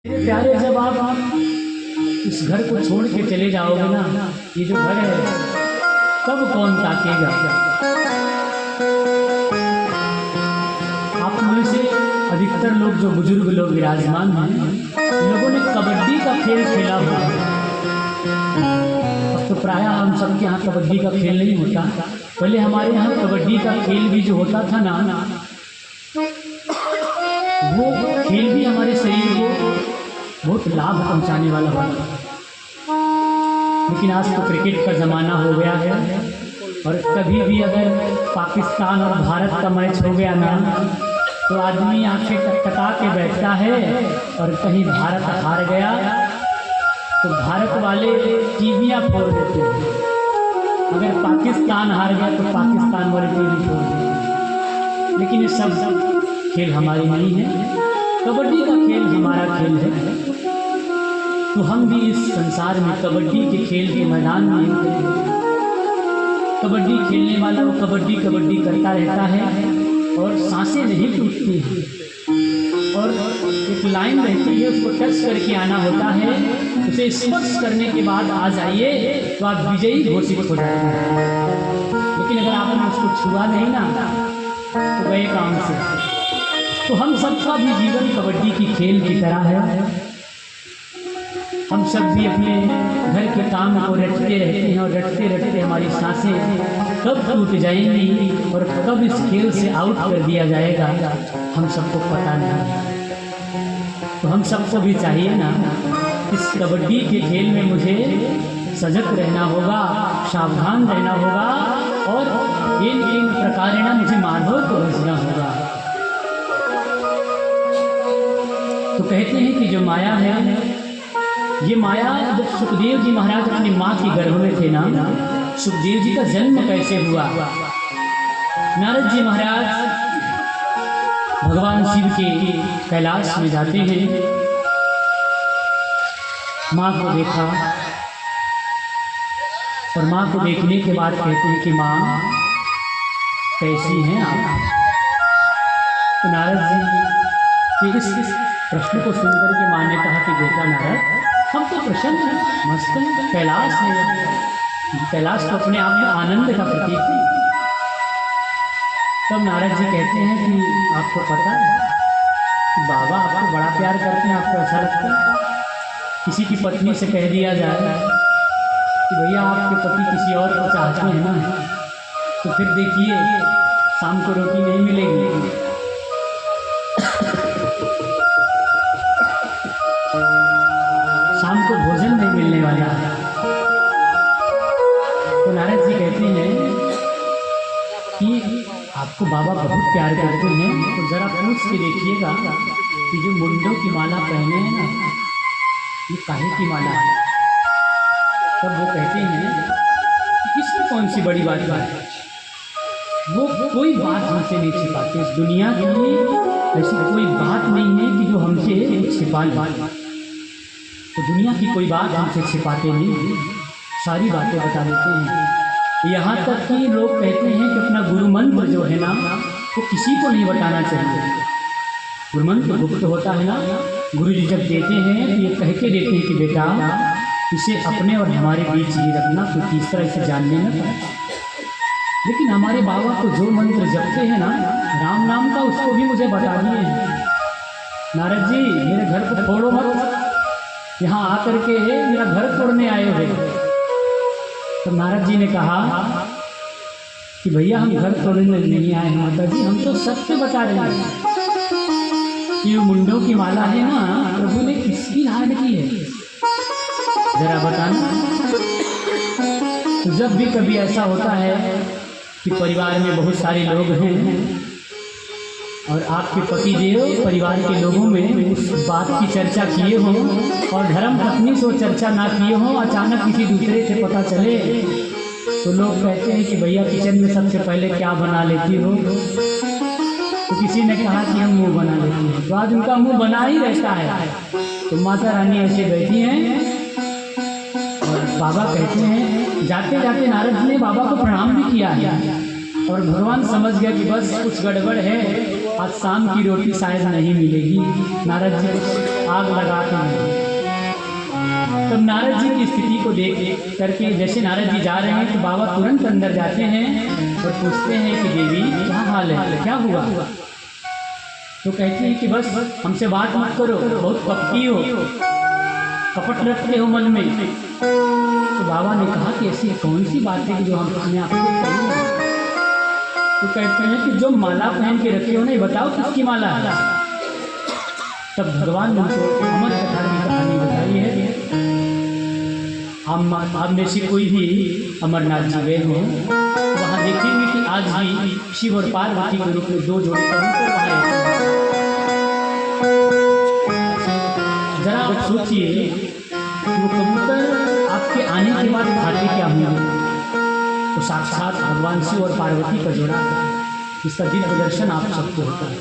प्यारे, जब आप इस घर को छोड़ के चले जाओगे ना, ये जो घर है तब कौन ताकेगा। आप में से अधिकतर लोग जो बुजुर्ग लोग विराजमान हैं, लोगों ने कबड्डी का खेल खेला हुआ है। अब तो प्रायः हम सबके यहाँ कबड्डी का खेल नहीं होता। पहले हमारे यहाँ कबड्डी का खेल भी जो होता था ना, वो खेल भी हमारे शरीर को बहुत लाभ पहुंचाने वाला होता है। लेकिन आज तो क्रिकेट का ज़माना हो गया है, और कभी भी अगर पाकिस्तान और भारत का मैच हो गया ना, तो आदमी आंखें टकटका के बैठता है। और कहीं भारत हार गया तो भारत वाले टीवियाँ फोड़ देते हैं। अगर पाकिस्तान हार गया तो पाकिस्तान वाले टीवी फोड़ देते हैं। लेकिन ये सब खेल हमारी नहीं है, कबड्डी का खेल हमारा खेल है। तो हम भी इस संसार में कबड्डी के खेल के मैदान में कबड्डी खेलने वाला वो कबड्डी कबड्डी करता रहता है, और सांसें नहीं टूटती हैं। और एक लाइन रहती है, उसको टच करके आना होता है। उसे स्पर्श करने के बाद आ जाइए तो आप विजयी घोषित हो जाएंगे। लेकिन अगर आपने उसको छुआ नहीं ना, तो गए काम से। तो हम सबका भी जीवन कबड्डी की खेल की तरह है। हम सब भी अपने घर के काम को रटते रहते हैं, और रटते रटते हमारी सांसें कब टूट जाएंगी और कब इस खेल से आउट कर दिया जाएगा, हम सबको पता नहीं। तो हम सबको भी चाहिए ना, इस कबड्डी के खेल में मुझे सजग रहना होगा, सावधान रहना होगा, और इन प्रकार ना मुझे माधव को बचना होगा। तो कहते हैं कि जो माया है, ये माया जब सुखदेव जी महाराज अपनी माँ की गर्भ में थे ना, सुखदेव जी का जन्म कैसे हुआ। नारद जी महाराज भगवान शिव के कैलाश में जाते हैं, माँ को देखा, और माँ को देखने के बाद कहते हैं कि माँ कैसी हैं आप। तो नारद जी के इस प्रश्न को सुनकर के माँ ने कहा कि बेटा नारद, हम तो प्रसन्न हैं, मस्त हैं, कैलाश है। कैलाश तो अपने आप में आनंद का प्रतीक है। तब नारद जी कहते हैं कि आपको पता है कि बाबा आपको बड़ा प्यार करते हैं, आपको ऐसा लगता है किसी की पत्नी से कह दिया जाए कि भैया आपके पति किसी और को चाहते हैं ना, तो फिर देखिए शाम को रोटी नहीं मिलेगी। शाम को भोजन नहीं मिलने वाला है। तो नारद जी कहते हैं कि आपको बाबा बहुत प्यार करते हैं, तो जरा पूछ के देखिएगा कि जो मुंडों की माला पहने हैं ना, ये काहे की माला है। तब वो कहते हैं कि इसमें कौन सी बड़ी बात है, वो कोई बात हमसे नहीं छिपाते। इस दुनिया की ऐसी कोई बात नहीं है कि जो हमसे छिपा ले। तो दुनिया की कोई बात हमसे छिपाते नहीं, सारी बातें बता देते हैं। यहाँ तक कि लोग कहते हैं कि अपना गुरु मंत्र जो है ना, वो किसी को नहीं बताना चाहिए। गुरु मंत्र गुप्त होता है ना, गुरु जी जब देते हैं तो ये कह के देते हैं कि बेटा इसे अपने और हमारे बीच ही रखना, कोई तीसरा इसे जानने न पाए। लेकिन हमारे बाबा को जो मंत्र जपते हैं ना राम नाम का, उसको भी मुझे बता दिए हैं। नारद जी मेरे घर को छोड़ो मत, यहाँ आकर के मेरा घर तोड़ने आए हुए। तो नारद जी ने कहा कि भैया हम घर तोड़ने नहीं आए हैं माता जी, हम तो सत्य बता रहे हैं कि मुंडों की माला है ना, प्रभु ने किसकी धारण की है, जरा बताना। तो जब भी कभी ऐसा होता है कि परिवार में बहुत सारे लोग हैं और आपके पति देव परिवार के लोगों में उस बात की चर्चा किए हों, और धर्म पत्नी से चर्चा ना किए हों, अचानक किसी दूसरे से पता चले, तो लोग कहते हैं कि भैया किचन में सबसे पहले क्या बना लेती हो। तो किसी ने कहा कि हम मुँह बना लेते हैं, तो आज उनका मुँह बना ही रहता है। तो माता रानी ऐसे बैठी हैं, और बाबा कहते हैं, जाते जाते नारद जी ने बाबा को प्रणाम भी किया है, और भगवान समझ गया कि बस कुछ गड़बड़ है, आज शाम की रोटी शायद नहीं मिलेगी। नारद जी आग लगाते हैं। तब नारद जी की स्थिति को देख करके जैसे नारद जी जा रहे हैं तो बाबा तुरंत अंदर जाते हैं और पूछते हैं कि देवी क्या हाल है, क्या हुआ? तो कहती हैं कि बस हमसे बात मत करो, बहुत कपटी हो, कपट रखते हो मन में। तो बाबा ने कहा कि ऐसी कौन सी बात है कि जो हम अपने आप को करेंगे? तो कहते हैं कि जो माला पहन के रखे हो ना, बताओ किसकी माला है? तब भगवान ने उनको अमर कथा की कहानी बताई है। आप में से कोई भी अमरनाथ जी गए हो, वहाँ देखेंगे कि आज भी शिव और पार्वती के रूप में दो जोड़े कबूतर वहाँ रहते हैं। जरा आप सोचिए, वो कबूतर आपके आने के बाद खाते क्या होंगे? तो साक्षात भगवान शिव और पार्वती का जोड़ा है, इसका दिव्य दर्शन आप सबको होता है।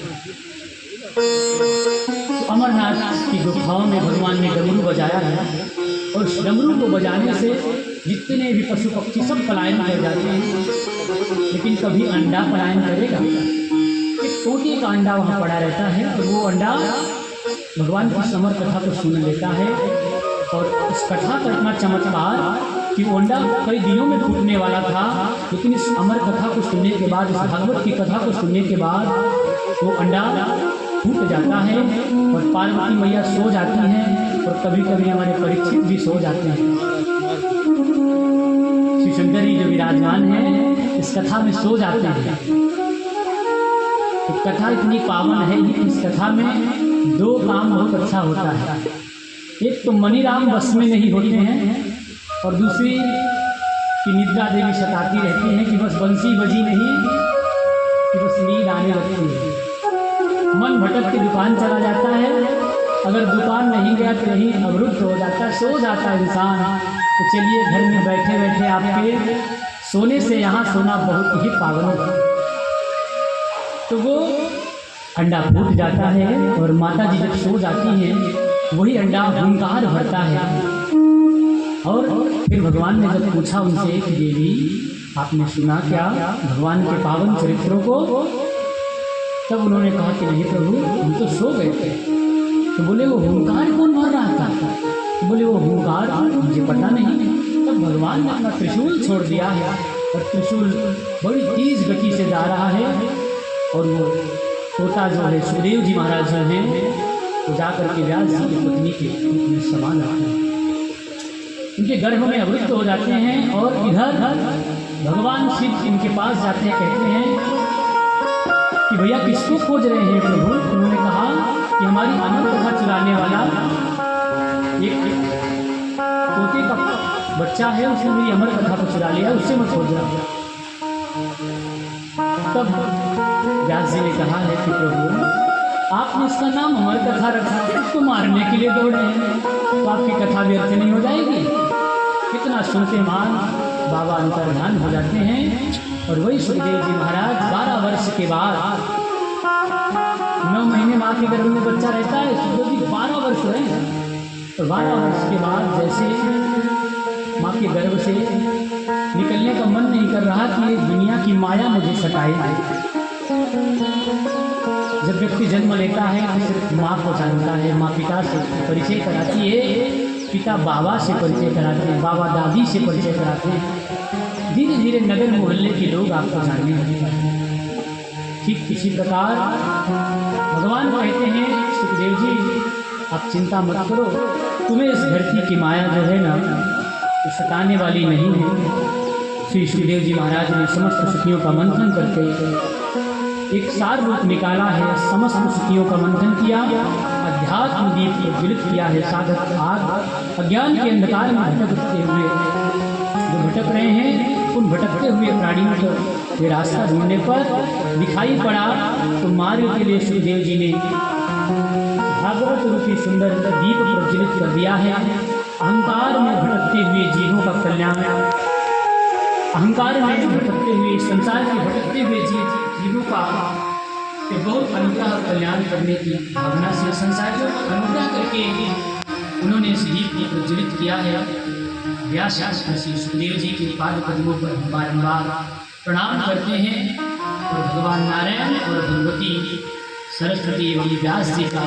तो अमरनाथ की गुफाओं में भगवान ने डमरू बजाया है, और उस डमरू को बजाने से जितने भी पशु पक्षी सब पलायन कर जाते हैं, लेकिन कभी अंडा पलायन करेगा? एक तोते का अंडा वहाँ पड़ा रहता है, और वो अंडा भगवान की समर कथा को सुन लेता है। और इस कथा का इतना चमत्कार कि वो अंडा कई दिनों में फूटने वाला था, लेकिन इस अमर कथा को सुनने के बाद, इस भागवत की कथा को सुनने के बाद वो अंडा फूट जाता है और पार्वती मैया सो जाती हैं, और कभी कभी हमारे परीक्षित भी सो जाते हैं। श्री शंकर जी जो विराजमान हैं इस कथा में सो जाते हैं। तो कथा इतनी पावन है कि इस कथा में दो काम बहुत अच्छा होता है। एक तो मणिराम बस में नहीं होते हैं, और दूसरी कि निद्रा देवी सताती रहती है कि बस बंसी बजी नहीं कि बस नींद आने लगती है। मन भटक के दुकान चला जाता है, अगर दुकान नहीं गया तो यहीं अवरुद्ध हो जाता है, सो जाता है इंसान। तो चलिए घर में बैठे बैठे आपके सोने से यहाँ सोना बहुत ही पावन होगा। तो वो अंडा फूट जाता है, और माता जी जब सो जाती हैं वही अंडा हुंकार भरता है। और फिर भगवान ने जब पूछा उनसे कि देवी आपने सुना क्या भगवान के पावन चरित्रों को? तब उन्होंने कहा कि नहीं प्रभु, हम तो सो गए थे। तो बोले वो हुंकार कौन भर रहा था? तो बोले वो हुंकार मुझे पता नहीं। तब भगवान ने अपना त्रिशूल छोड़ दिया है, और त्रिशूल बड़ी तेज गति से जा रहा है, और वो तोता जो है सुखदेव जी महाराज जो हैं वो जाकर के व्यास जी की पत्नी के रूप में समा जाते हैं, उनके गर्भ में अवरुद्ध हो जाते हैं। और इधर भगवान शिव इनके पास जाते हैं, कहते हैं कि भैया किसको खोज रहे हैं प्रभु? उन्होंने कहा कि हमारी अमर कथा चुराने वाला एक तोते का बच्चा है, उसने मेरी अमर कथा को चुरा लिया, उससे मैं खोज रहा हूँ। तब व्यास जी ने कहा है कि प्रभु आपने इसका नाम अमर कथा रखा, उसको मारने के लिए दौड़े हैं, तो आपकी कथा व्यर्थ नहीं हो जाएगी। कितना सुनते मान बाबा अंतर्ध्यान हो जाते हैं। और वही सुखदेव जी महाराज 12 वर्ष के बाद, 9 महीने माँ के गर्भ में बच्चा रहता है, सुखदेव जी 12 वर्ष रहे। तो 12 वर्ष के बाद जैसे माँ के गर्भ से निकलने का मन नहीं कर रहा कि ये दुनिया की माया मुझे सताए। जब व्यक्ति जन्म लेता है तो सिर्फ माँ को जानता है, माँ पिता से परिचय कराती है, पिता बाबा से परिचय कराते हैं, बाबा दादी से परिचय कराते हैं। धीरे धीरे नगर मोहल्ले के लोग आपको जानने लगते हैं। ठीक इसी प्रकार भगवान कहते हैं सुखदेव जी आप चिंता मत करो, तुम्हें इस धरती की माया जो है ना तो सताने वाली नहीं है। श्री सुखदेव जी महाराज ने समस्त स्थितियों का मंथन करके एक सार रूप निकाला है, समस्त स्थितियों का मंथन किया, अध्यात्म दीप प्रज्वलित किया है। साधक आग अज्ञान के अंधकार में भटकते हुए जो भटक रहे हैं, उन भटकते हुए प्राणियों को ये रास्ता ढूंढने पर दिखाई पड़ा, तो मार्ग के लिए सुखदेव जी ने भागवत रूपी सुंदर दीप प्रज्वलित कर दिया है। अहंकार में भटकते हुए जीवों का कल्याण, अहंकार में भटकते हुए संसार के भटकते हुए जीवों का बहुत अनुग्रह और कल्याण करने की भावना से संसार को अनुग्रह करके उन्होंने इस दीप को प्रज्वलित किया है। व्यास श्री सुखदेव जी के पाद पद्मों पर बारंबार प्रणाम करते हैं, और भगवान नारायण और भगवती सरस्वती एवं व्यास जी का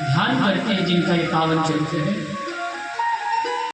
ध्यान करते हैं जिनका ये पावन चरित्र है